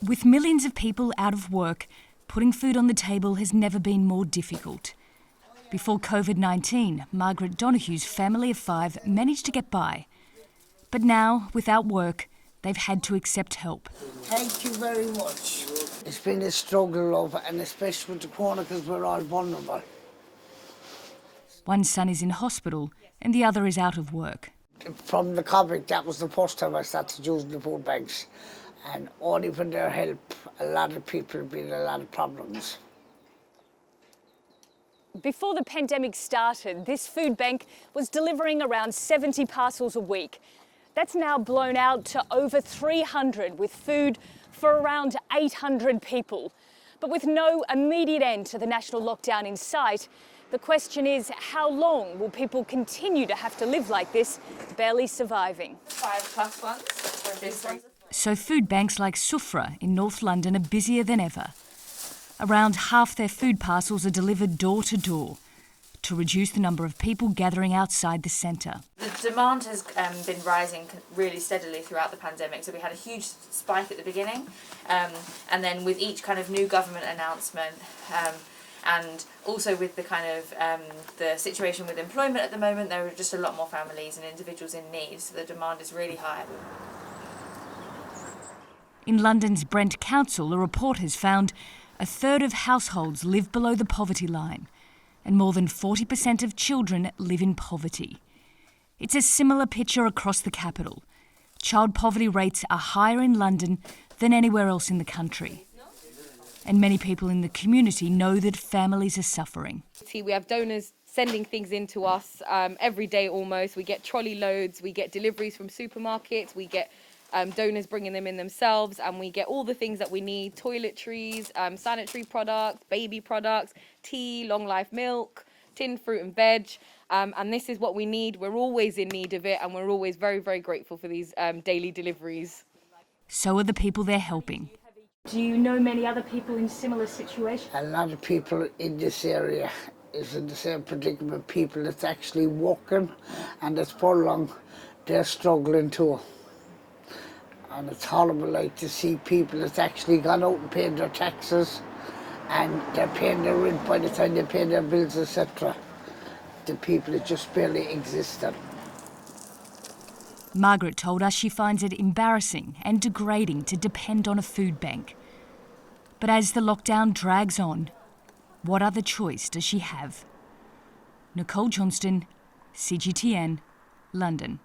With millions of people out of work, putting food on the table has never been more difficult. Before COVID-19, Margaret Donaghue's family of 5 managed to get by. But now, without work, they've had to accept help. Thank you very much. It's been a struggle, love, and especially with the corona because we're all vulnerable. One son is in hospital and the other is out of work. From the COVID, that was the first time I started using the food banks. And only with their help, a lot of people have been in a lot of problems. Before the pandemic started, this food bank was delivering around 70 parcels a week. That's now blown out to over 300 with food for around 800 people. But with no immediate end to the national lockdown in sight, the question is, how long will people continue to have to live like this, barely surviving? 5+ ones. So food banks like Sufra in North London are busier than ever. Around half their food parcels are delivered door to door to reduce the number of people gathering outside the centre. The demand has been rising really steadily throughout the pandemic, so we had a huge spike at the beginning, and then with each kind of new government announcement, and also with the kind of the situation with employment at the moment, there are just a lot more families and individuals in need, so the demand is really high. In London's Brent Council, a report has found a third of households live below the poverty line, and more than 40% of children live in poverty. It's a similar picture across the capital. Child poverty rates are higher in London than anywhere else in the country. And many people in the community know that families are suffering. We have donors sending things in to us every day almost. We get trolley loads, we get deliveries from supermarkets, we get donors bringing them in themselves, and we get all the things that we need: toiletries, sanitary products, baby products, tea, long life milk, tinned fruit and veg, and this is what we need. We're always in need of it, and we're always very, very grateful for these daily deliveries. So are the people they're helping. Do you know many other people in similar situations? A lot of people in this area is in the same predicament. People that's actually working and that's furlong, they're struggling too. And it's horrible, like, to see people that's actually gone out and paid their taxes and they're paying their rent by the time they pay their bills, etc. The people that just barely existed. Margaret told us she finds it embarrassing and degrading to depend on a food bank. But as the lockdown drags on, what other choice does she have? Nicole Johnston, CGTN, London.